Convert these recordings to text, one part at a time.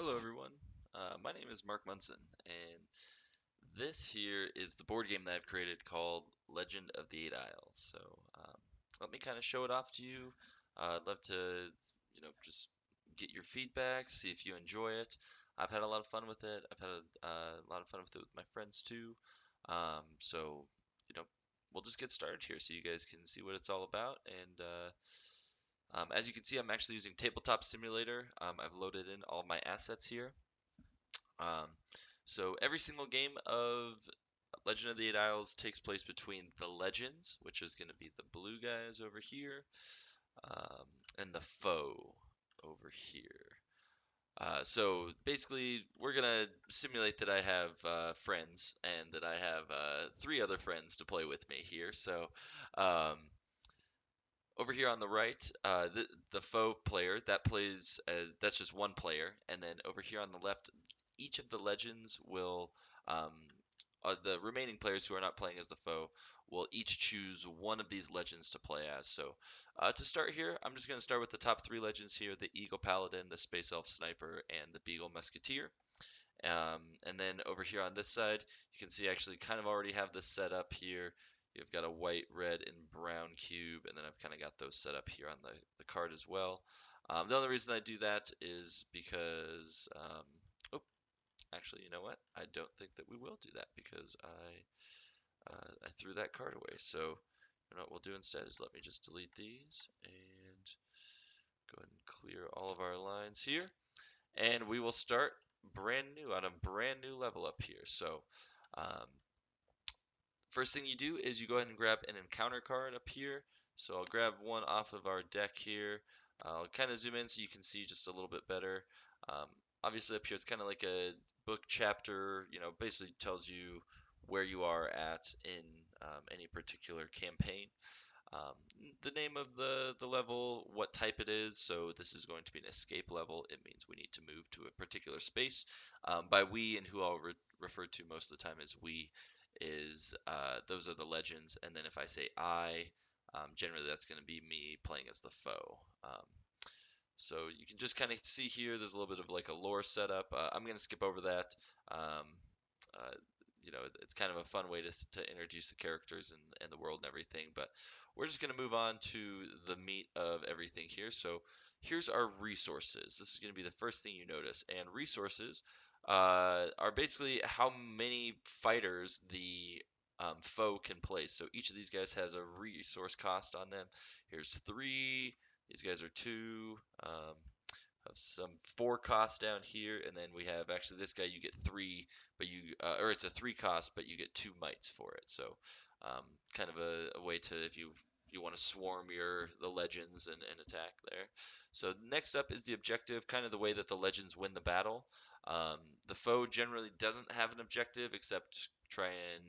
Hello, everyone. My name is Mark Munson, and this here is the board game that I've created called Legend of the Eight Isles. So, um, let me kind of show it off to you. I'd love to, just get your feedback, see if you enjoy it. I've had a lot of fun with it. I've had a lot of fun with it with my friends too. So, you know, we'll just get started here so you guys can see what it's all about. And as you can see, I'm actually using Tabletop Simulator. I've loaded in all my assets here. Um, so every single game of Legend of the Eight Isles takes place between the Legends, which is going to be the blue guys over here, um, and the foe over here. So basically, we're gonna simulate that I have friends and that I have three other friends to play with me here. So um, over here on the right, the foe player that plays that's just one player, and then over here on the left, each of the legends will um, the remaining players who are not playing as the foe will each choose one of these legends to play as. So to start here, I'm just going to start with the top three legends here: the Eagle Paladin, the Space Elf Sniper, and the Beagle Musketeer. And then over here on this side, you can see I actually kind of already have this set up here. You've got a white, red, and brown cube, and then I've kind of got those set up here on the card as well. The only reason I do that is because, oh, actually, you know what? I don't think that we will do that because I threw that card away. So, you know what we'll do instead is let me just delete these and go ahead and clear all of our lines here. And we will start brand new on a brand new level up here. So, um, first thing you do is you go ahead and grab an encounter card up here. So I'll grab one off of our deck here. I'll kind of zoom in so you can see just a little bit better. Um, Obviously up here it's kind of like a book chapter, basically tells you where you are at in any particular campaign. Um, the name of the level, what type it is. So this is going to be an escape level. It means we need to move to a particular space. By we, and who I'll refer to most of the time as we, is those are the legends. And then if I say I, generally that's going to be me playing as the foe. So you can just kind of see here, there's a little bit of like a lore setup. I'm going to skip over that. Um, uh, it's kind of a fun way to introduce the characters and the world and everything. But we're just going to move on to the meat of everything here. So here's our resources. This is going to be the first thing you notice. And resources are basically how many fighters the foe can place. So each of these guys has a resource cost on them. Here's three. These guys are two. Have some four costs down here, and then we have actually this guy. You get three, but or it's a three cost, but you get two mites for it. So, kind of a way to if you want to swarm the legends and attack there. So next up is the objective, kind of the way that the legends win the battle. Um, the foe generally doesn't have an objective except try and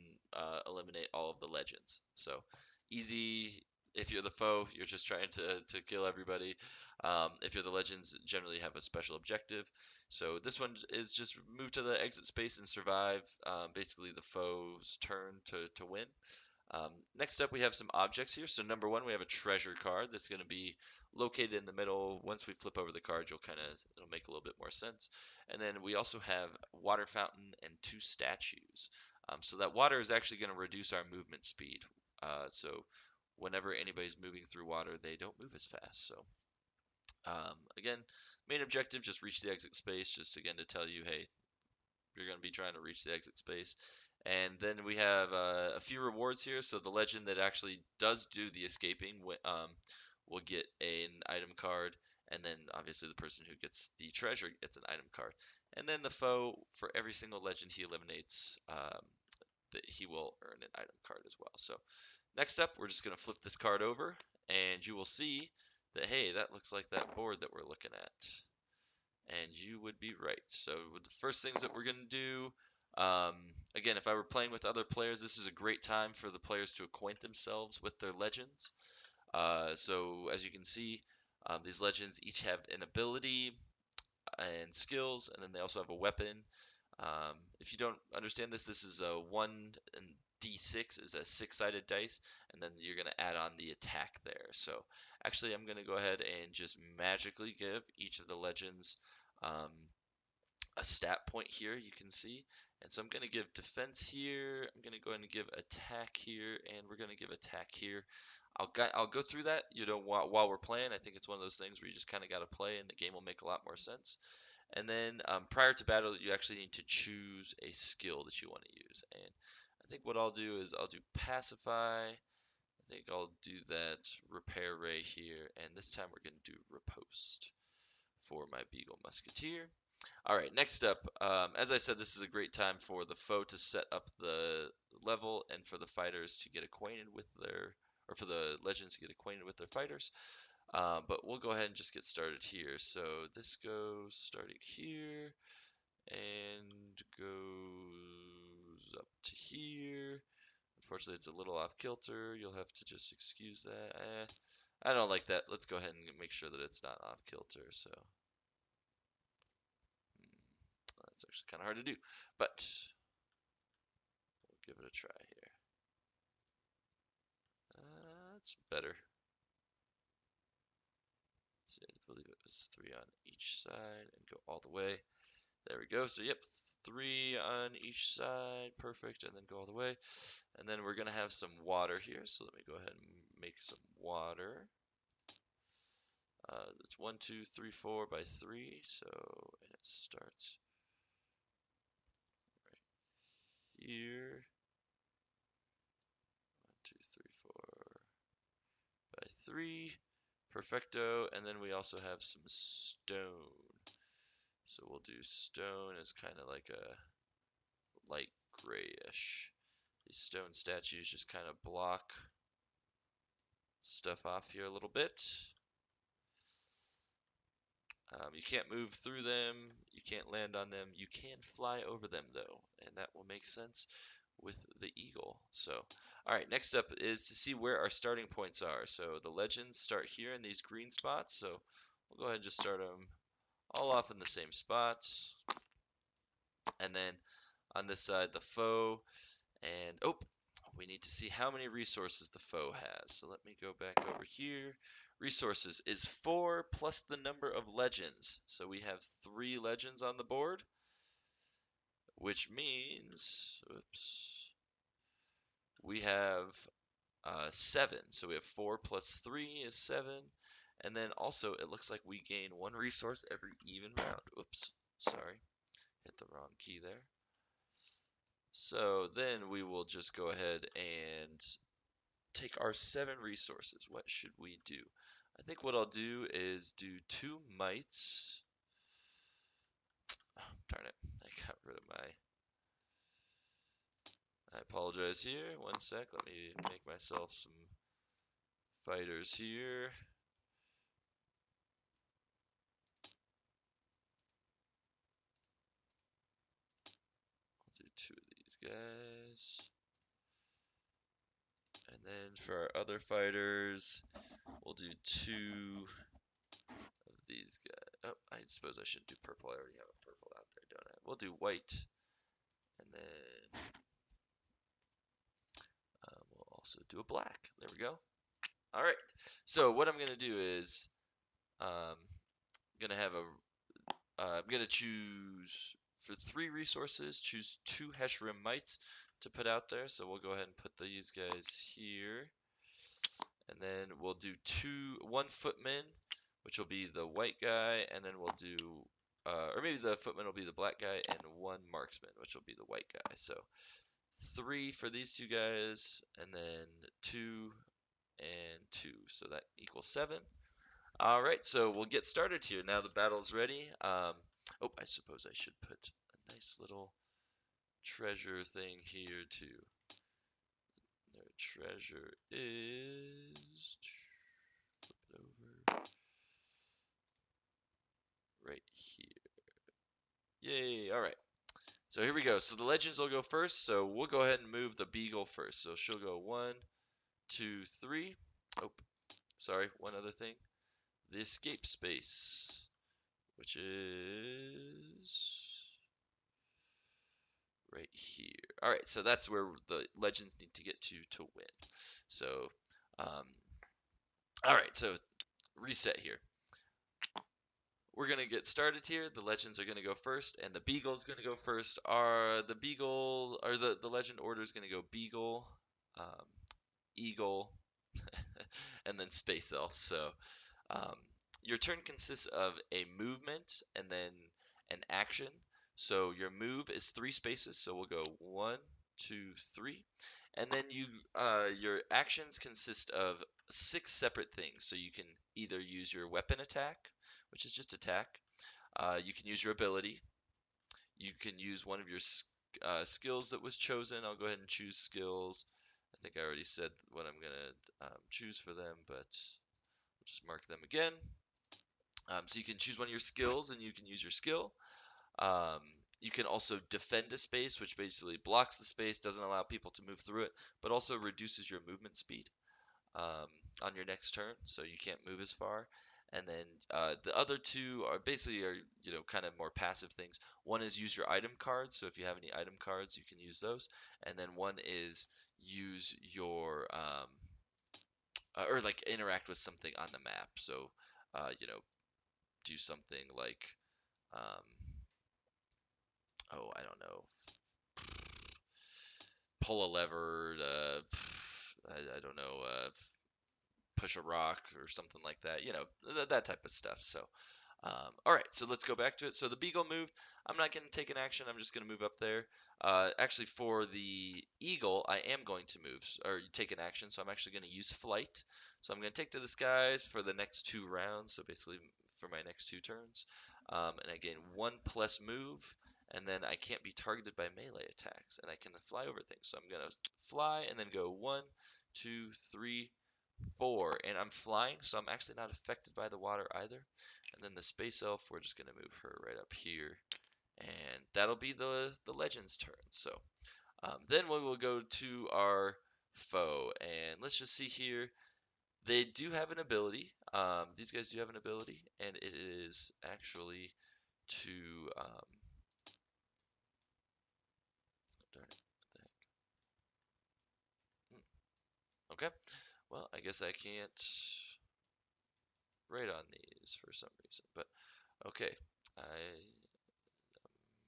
eliminate all of the legends. So easy. If you're the foe, you're just trying to kill everybody. If you're the legends, generally have a special objective. So this one is just move to the exit space and survive. Basically, the foe's turn to win. Next up, we have some objects here. So number one, we have a treasure card that's going to be located in the middle. Once we flip over the card, it'll make a little bit more sense. And then we also have water fountain and two statues. So that water is actually going to reduce our movement speed. So whenever anybody's moving through water, they don't move as fast. So again, main objective, just reach the exit space, just again to tell you, hey, you're going to be trying to reach the exit space. And then we have a few rewards here. So the legend that actually does do the escaping will get an item card. And then obviously the person who gets the treasure gets an item card. And then the foe, for every single legend he eliminates, that he will earn an item card as well. So next up, we're just going to flip this card over, and you will see that, hey, that looks like that board that we're looking at. And you would be right. So the first things that we're going to do, again, if I were playing with other players, this is a great time for the players to acquaint themselves with their legends. So as you can see, these legends each have an ability and skills, and then they also have a weapon. If you don't understand this, this is a 1 and D6 is a six-sided dice, and then you're going to add on the attack there. So actually, I'm going to go ahead and just magically give each of the legends um, a stat point here, you can see. And so I'm going to give defense here. I'm going to go ahead and give attack here, and we're going to give attack here. I'll go through that, while we're playing. I think it's one of those things where you just kind of got to play, and the game will make a lot more sense. And then prior to battle, you actually need to choose a skill that you want to use. And I think what I'll do is I'll do pacify. I think I'll do that repair ray here, and this time we're going to do riposte for my Beagle Musketeer. All right, next up, as I said, this is a great time for the foe to set up the level and for the fighters to get acquainted with or for the legends to get acquainted with their fighters. But we'll go ahead and just get started here. So this goes starting here and goes up to here. Unfortunately, it's a little off kilter. You'll have to just excuse that. I don't like that. Let's go ahead and make sure that it's not off kilter. So that's actually kind of hard to do, but we'll give it a try here. That's better. See, I believe it was 3 on each side and go all the way. There we go. So, yep, 3 on each side. Perfect. And then go all the way. And then we're going to have some water here. So, let me go ahead and make some water. It's 1, 2, 3, 4 by 3. So, and it starts right here. 1, 2, 3, 4 by 3. Perfecto. And then we also have some stone. So we'll do stone as kind of like a light grayish. These stone statues just kind of block stuff off here a little bit. You can't move through them. You can't land on them. You can fly over them though, and that will make sense with the eagle. So, all right, next up is to see where our starting points are. So the legends start here in these green spots. So we'll go ahead and just start them all off in the same spots. And then on this side, the foe. And, oh, we need to see how many resources the foe has. So let me go back over here. Resources is 4 plus the number of legends. So we have 3 legends on the board, which means, oops, we have 7. So we have 4 plus 3 is 7. And then also, it looks like we gain 1 resource every even round. Oops, sorry, hit the wrong key there. So then we will just go ahead and take our 7 resources. What should we do? I think what I'll do is do 2 mites. Oh, darn it, I got rid of my... I apologize here. 1 sec, let me make myself some fighters here. I'll do 2 of these guys. And then for our other fighters, we'll do 2 of these guys. Oh, I suppose I should do purple. I already have a purple out there, don't I? We'll do white. And then we'll also do a black. There we go. All right. So what I'm going to do is I'm going to have I'm going to choose for 3 resources, choose 2 Heshrim mites to put out there. So we'll go ahead and put these guys here. And then we'll do 1 footman, which will be the white guy, and then we'll do, or maybe the footman will be the black guy, and 1 marksman, which will be the white guy. So 3 for these 2 guys, and then 2 and 2. So that equals 7. All right, so we'll get started here. Now the battle's ready. Oh, I suppose I should put a nice little treasure thing here too. Their treasure is, flip it over, right here. Yay, all right. So here we go. So the legends will go first. So we'll go ahead and move the beagle first. So she'll go 1, 2, 3. Oh, sorry, one other thing. The escape space, which is right here. All right, so that's where the legends need to get to win. So, all right, so reset here. we're gonna get started here. The legends are gonna go first, and the beagle's gonna go first. Are the beagle or the legend order is gonna go beagle, um, eagle, and then space elf. So um, your turn consists of a movement and then an action. So your move is 3 spaces. So we'll go 1, 2, 3, and then your actions consist of 6 separate things. So you can either use your weapon attack, which is just attack. You can use your ability. You can use one of your skills that was chosen. I'll go ahead and choose skills. I think I already said what I'm gonna choose for them, but we'll just mark them again. So you can choose one of your skills and you can use your skill. Um, you can also defend a space, which basically blocks the space, doesn't allow people to move through it, but also reduces your movement speed um, on your next turn, so you can't move as far. And then the other two are basically kind of more passive things. One is use your item cards, so if you have any item cards, you can use those. And then one is use your or like interact with something on the map. So do something like um, oh, I don't know, pull a lever, I don't know, push a rock or something like that, that type of stuff. So, all right, so let's go back to it. So the beagle moved. I'm not going to take an action. I'm just going to move up there. Actually, for the eagle, I am going to move or take an action. So I'm actually going to use flight. So I'm going to take to the skies for the next 2 rounds. So basically for my next 2 turns. And again, 1 plus move. And then I can't be targeted by melee attacks. And I can fly over things. So I'm going to fly and then go 1, 2, 3, 4, and I'm flying, so I'm actually not affected by the water either. And then the space elf, we're just gonna move her right up here, and that'll be the legend's turn. So then we will go to our foe, and let's just see here. They do have an ability. These guys do have an ability, and it is actually to darn it, what the heck? Okay, well, I guess I can't write on these for some reason, but okay. I'm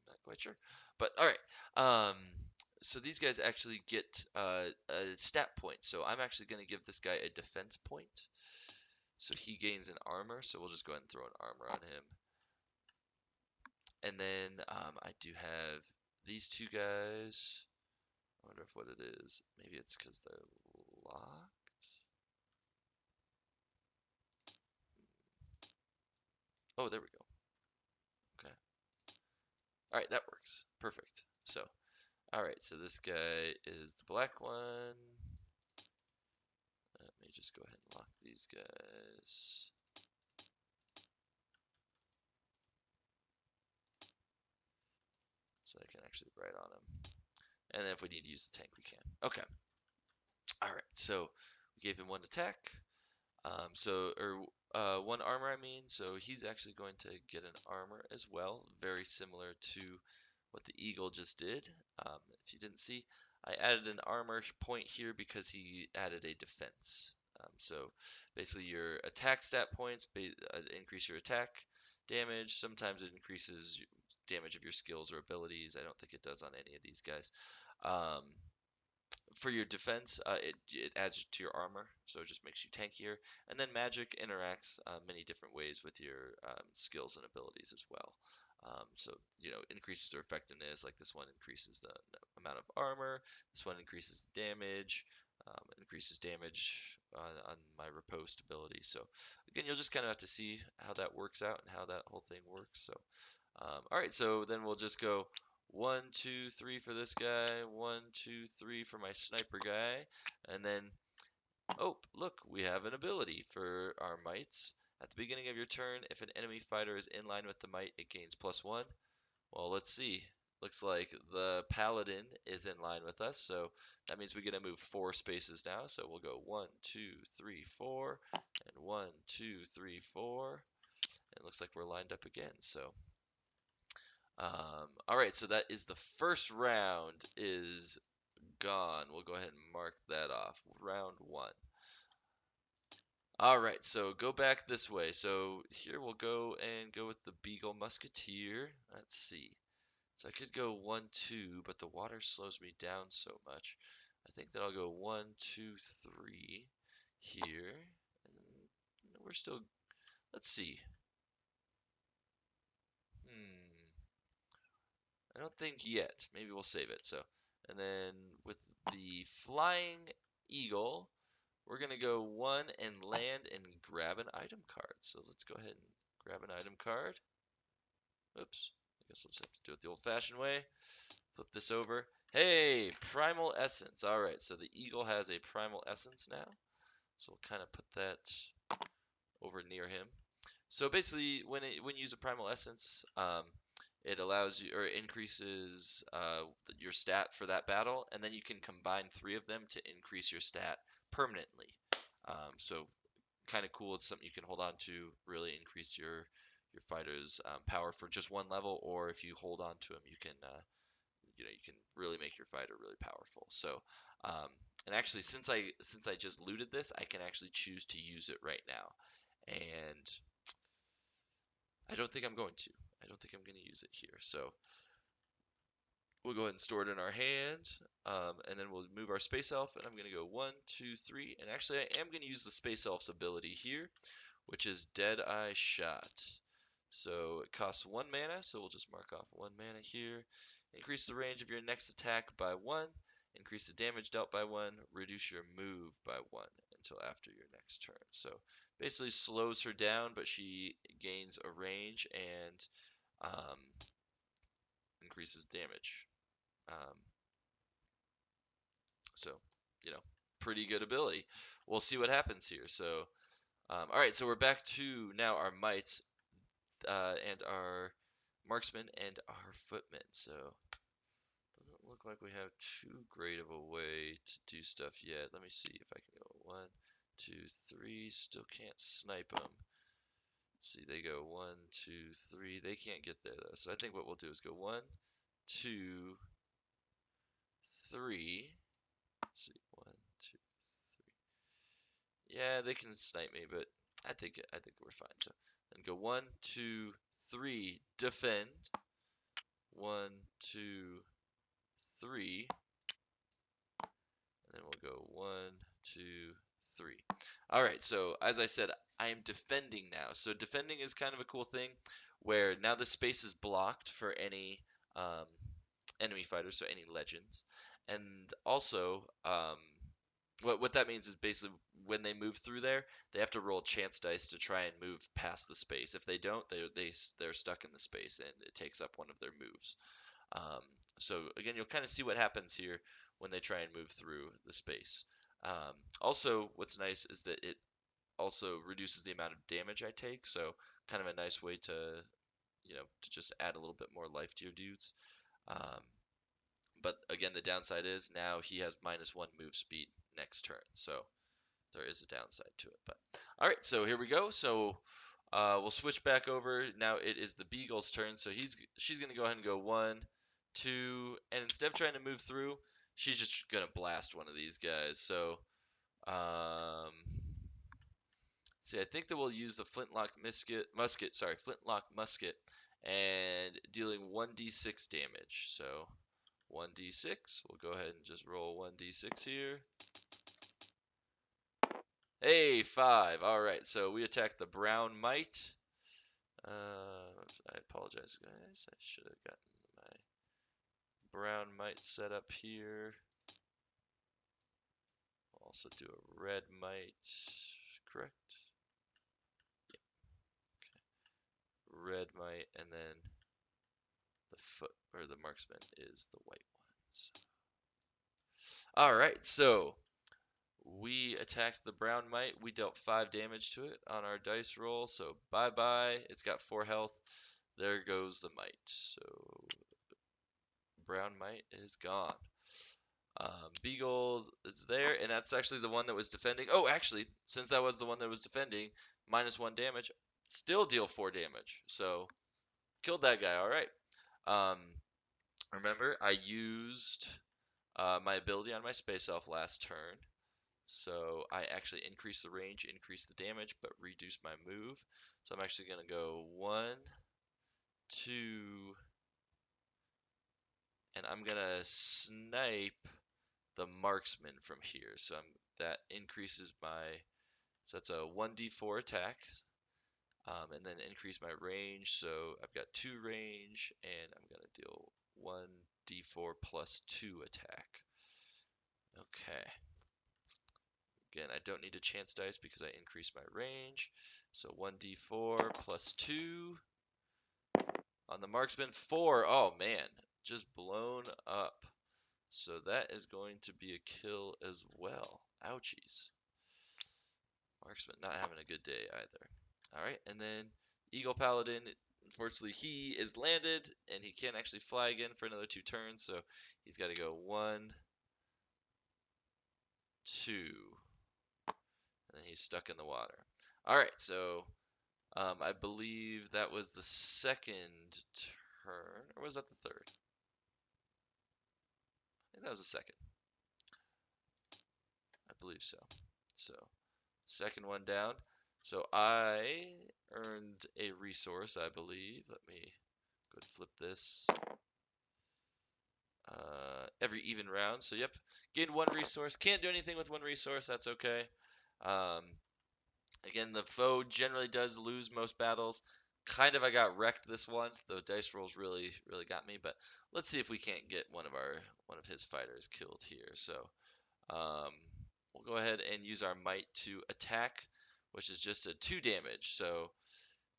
not quite sure, but all right. So these guys actually get a stat point. So I'm actually going to give this guy a defense point. So he gains an armor. So we'll just go ahead and throw an armor on him. And then I do have these 2 guys. I wonder if what it is. Maybe it's because they're locked. Oh, there we go. Okay. All right, that works. Perfect. So, all right. So this guy is the black one. Let me just go ahead and lock these guys. So I can actually write on them. And then if we need to use the tank, we can. Okay. All right. So we gave him 1 attack. Or 1 armor, I mean. So he's actually going to get an armor as well, very similar to what the eagle just did. If you didn't see, I added an armor point here because he added a defense. So basically, your attack stat points increase your attack damage. Sometimes it increases damage of your skills or abilities. I don't think it does on any of these guys. Um, for your defense, it adds to your armor, so it just makes you tankier. And then magic interacts many different ways with your skills and abilities as well. So, increases their effectiveness, like this one increases the amount of armor, this one increases the damage, increases damage on my riposte ability. So, again, you'll just kind of have to see how that works out and how that whole thing works. So, all right, so then we'll just go 1, 2, 3 for this guy, 1, 2, 3 for my sniper guy, and then, oh, look, we have an ability for our mites. At the beginning of your turn, if an enemy fighter is in line with the mite, it gains +1. Well, let's see. Looks like the paladin is in line with us, so that means we get to move 4 spaces now. So we'll go 1, 2, 3, 4, and 1, 2, 3, 4. It looks like we're lined up again. So all right, so that is the first round is gone. We'll go ahead and mark that off. Round 1. All right, so go back this way. So here we'll go with the Beagle Musketeer. Let's see. So I could go 1, 2, but the water slows me down so much. I think that I'll go 1, 2, 3 here. And we're still, let's see. Hmm, I don't think yet. Maybe we'll save it. So, and then with the Flying Eagle, we're gonna go 1 and land and grab an item card. So let's go ahead and grab an item card. Oops. I guess we'll just have to do it the old-fashioned way. Flip this over. Hey, Primal Essence. All right, so the Eagle has a Primal Essence now. So we'll kind of put that over near him. So basically, when you use a Primal Essence, it allows you or increases your stat for that battle, and then you can combine 3 of them to increase your stat permanently. So kind of cool. It's something you can hold on to, really increase your fighter's power for just 1 level, or if you hold on to him, you can really make your fighter really powerful. So, um, and actually, since I just looted this, I can actually choose to use it right now, and I don't think I'm going to. I don't think I'm going to use it here. So we'll go ahead and store it in our hand, and then we'll move our Space Elf, and I'm going to go 1, 2, 3, and actually I am going to use the Space Elf's ability here, which is Deadeye Shot. So it costs 1 mana, so we'll just mark off 1 mana here. Increase the range of your next attack by 1, increase the damage dealt by 1, reduce your move by 1 until after your next turn. So basically slows her down, but she gains a range and um, increases damage. Um, so, you know, pretty good ability. We'll see what happens here. So, all right, so we're back to now our mites and our marksman and our footman. So doesn't look like we have too great of a way to do stuff yet. Let me see if I can go 1, 2, 3. Still can't snipe them. See, they go 1, 2, 3. They can't get there though. So I think what we'll do is go 1, 2, 3. Let's see, 1, 2, 3. Yeah, they can snipe me, but I think we're fine. So then go 1, 2, 3. Defend. 1, 2, 3. And then we'll go 1, 2, 3. All right, so as I said, I am defending now. So defending is kind of a cool thing where now the space is blocked for any um, enemy fighters, so any legends. And also, what that means is basically when they move through there, they have to roll chance dice to try and move past the space. If they don't, they're stuck in the space and it takes up one of their moves. Um, so again, you'll kind of see what happens here when they try and move through the space. Also, what's nice is that it also reduces the amount of damage I take, so kind of a nice way to just add a little bit more life to your dudes. Um, but again, the downside is now he has -1 move speed next turn, so there is a downside to it. But all right, so here we go. So we'll switch back over. Now it is the Beagle's turn, so she's gonna go ahead and go 1, 2, and instead of trying to move through, she's just gonna blast one of these guys. So um, see, I think that we'll use the flintlock musket, and dealing 1d6 damage. So 1d6. We'll go ahead and just roll 1d6 here. Hey, 5. All right, so we attack the brown mite. I apologize, guys. I should have gotten my brown mite set up here. I'll also do a red mite, correct? Yep. Okay. Red mite, and then the marksman is the white ones. All right, so we attacked the brown mite. We dealt 5 damage to it on our dice roll. So bye bye. It's got 4 health. There goes the mite. So brown mite is gone. Beagle is there, and that's actually the one that was defending. Oh, actually, since that was the one that was defending, -1 damage, still deal 4 damage. So killed that guy. All right. Um, remember, I used my ability on my Space Elf last turn. So I actually increase the range, increase the damage, but reduce my move. So I'm actually going to go 1, 2, and I'm going to snipe the marksman from here. So that increases my, so that's a 1d4 attack, and then increase my range. So I've got 2 range, and I'm going to deal 1d4 plus 2 attack. Okay. Again, I don't need a chance dice because I increased my range. So 1d4 plus 2 on the marksman. 4. Oh man, just blown up. So that is going to be a kill as well. Ouchies. Marksman not having a good day either. All right, and then Eagle Paladin, unfortunately, he is landed, and he can't actually fly again for another 2 turns, so he's got to go 1, 2, and then he's stuck in the water. All right, so I believe that was the second turn, or was that the third? I think that was the second. I believe so. So, second one down. So I earned a resource, I believe. Let me go ahead and flip this. Every even round. So, yep, gained 1 resource. Can't do anything with 1 resource. That's okay. Um, Again, the foe generally does lose most battles. Kind of I got wrecked this one. The dice rolls really got me, but let's see if we can't get one of his fighters killed here. So um, we'll go ahead and use our might to attack, which is just a 2 damage. So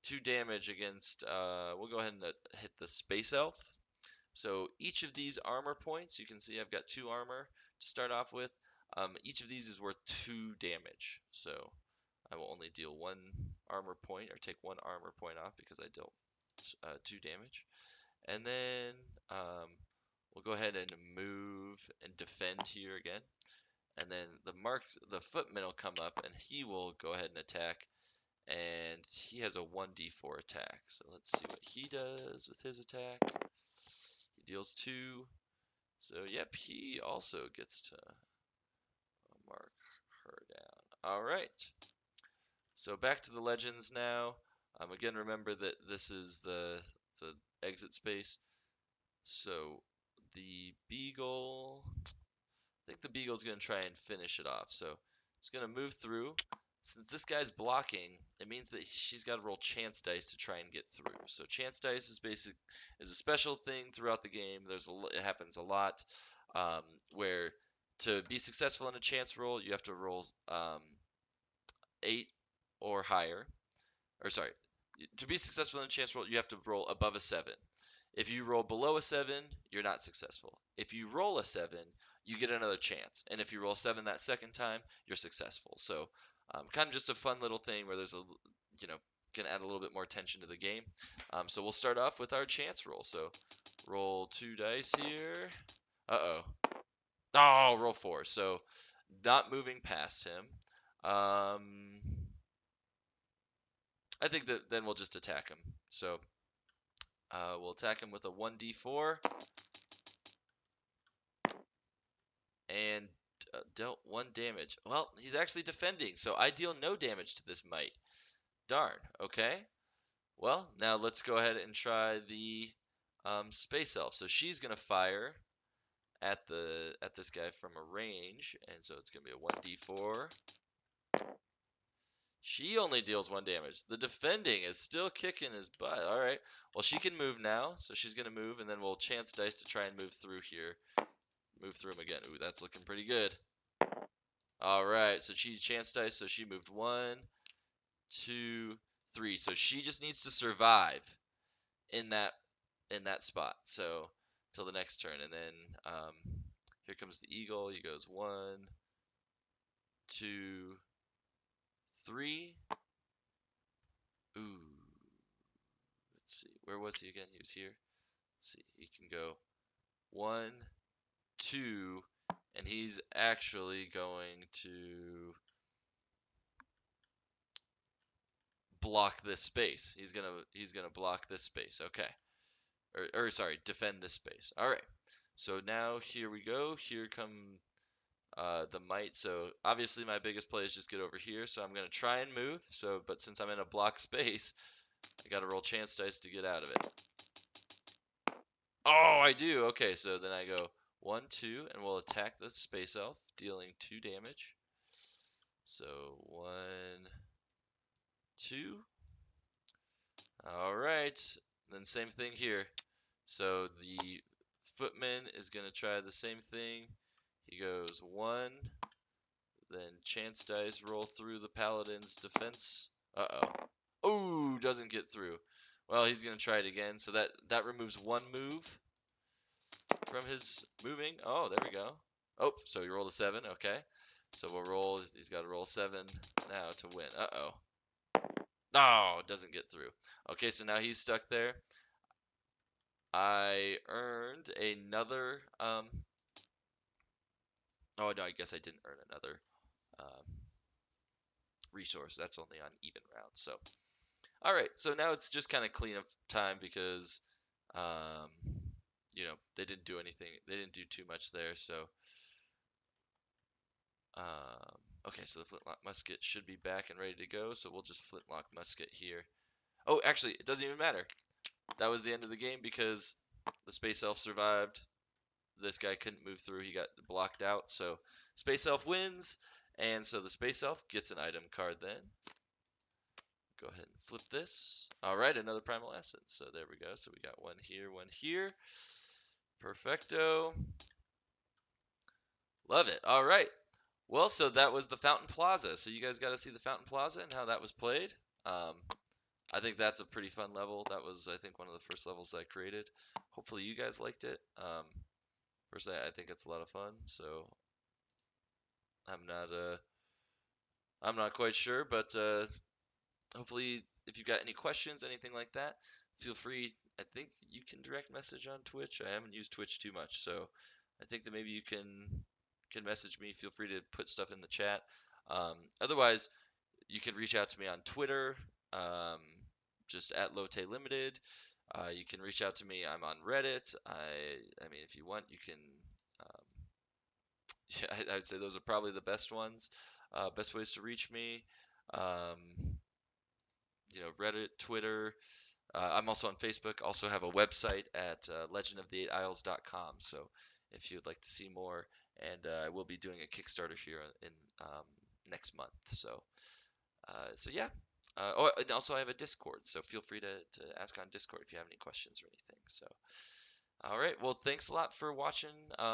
2 damage against we'll go ahead and hit the space elf. So each of these armor points, you can see I've got 2 armor to start off with. Each of these is worth 2 damage. So I will only deal 1 armor point, or take 1 armor point off because I dealt 2 damage. And then we'll go ahead and move and defend here again. And then the footman will come up, and he will go ahead and attack. And he has a 1d4 attack. So let's see what he does with his attack. He deals 2. So yep, he also gets to mark her down. All right. So back to the legends now. Again, remember that this is the exit space. So the beagle, I think the beagle's going to try and finish it off. So it's going to move through. Since this guy's blocking, it means that she's got to roll chance dice to try and get through. So chance dice is a special thing throughout the game. It happens a lot, where to be successful in a chance roll, you have to roll 8 or higher. Or sorry, to be successful in a chance roll, you have to roll above a 7. If you roll below a 7, you're not successful. If you roll a 7, you get another chance. And if you roll 7 that second time, you're successful. So kind of just a fun little thing where there's can add a little bit more tension to the game. So we'll start off with our chance roll. So roll 2 dice here. Uh-oh. Oh, roll 4. So not moving past him. I think that then we'll just attack him. So we'll attack him with a 1d4 and dealt 1 damage. Well, he's actually defending, so I deal no damage to this mite. Darn. Okay. Well, now let's go ahead and try the space elf. So she's gonna fire at this guy from a range, and so it's gonna be a 1d4. She only deals 1 damage. The defending is still kicking his butt. All right. Well, she can move now, so she's going to move, and then we'll chance dice to try and move through here. Move through him again. Ooh, that's looking pretty good. All right. So she chance dice, so she moved 1, 2, 3. So she just needs to survive in that spot. So till the next turn, and then here comes the eagle. He goes 1, 2, 3. Ooh. Let's see. Where was he again? He was here. Let's see. He can go 1, 2, and he's actually going to block this space. He's gonna block this space. Okay. Or sorry, defend this space. All right. So now here we go. Here come the might. So obviously my biggest play is just get over here. So I'm gonna try and move. So, but since I'm in a block space, I gotta roll chance dice to get out of it. Oh, I do. Okay, so then I go 1, 2, and we'll attack the space elf, dealing 2 damage. So 1, 2. All right. Then same thing here. So the footman is gonna try the same thing. He goes 1, then chance dice roll through the paladin's defense. Uh-oh. Oh, doesn't get through. Well, he's gonna try it again. So that removes 1 move from his moving. Oh, there we go. Oh, so he rolled a 7. Okay. So we'll roll. He's got to roll 7 now to win. Uh-oh. Oh, doesn't get through. Okay, so now he's stuck there. I earned another. Oh no, I guess I didn't earn another resource. That's only on even rounds. So, all right. So now it's just kind of cleanup time because, um, they didn't do anything. They didn't do too much there. So, okay. So the flintlock musket should be back and ready to go. So we'll just flintlock musket here. Oh, actually, it doesn't even matter. That was the end of the game because the space elf survived. This guy couldn't move through. He got blocked out. So Space Elf wins. And so the Space Elf gets an item card then. Go ahead and flip this. All right, another Primal Essence. So there we go. So we got one here, one here. Perfecto. Love it. All right. Well, so that was the Fountain Plaza. So you guys got to see the Fountain Plaza and how that was played. Um, I think that's a pretty fun level. That was, I think, one of the first levels that I created. Hopefully you guys liked it. Personally, I think it's a lot of fun. So I'm not I'm not quite sure, but hopefully, if you got any questions, anything like that, feel free. I think you can direct message on Twitch. I haven't used Twitch too much, so I think that maybe you can message me. Feel free to put stuff in the chat. Otherwise, you can reach out to me on Twitter, um, just at Lotei Limited. You can reach out to me. I'm on Reddit. I mean, if you want, you can. Um, yeah, I'd say those are probably the best ones. Best ways to reach me. Um, Reddit, Twitter. I'm also on Facebook. Also have a website at legendoftheeightisles.com. So if you'd like to see more, and I will be doing a Kickstarter here in next month. So yeah. And also I have a Discord, so feel free to ask on Discord if you have any questions or anything. So, all right. Well, thanks a lot for watching.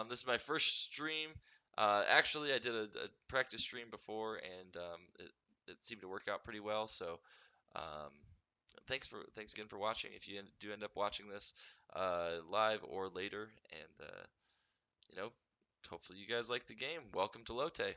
This is my first stream. Actually, I did a practice stream before, and it seemed to work out pretty well. So, um, thanks again for watching. If you do end up watching this live or later, and you know, hopefully you guys like the game. Welcome to Lotei.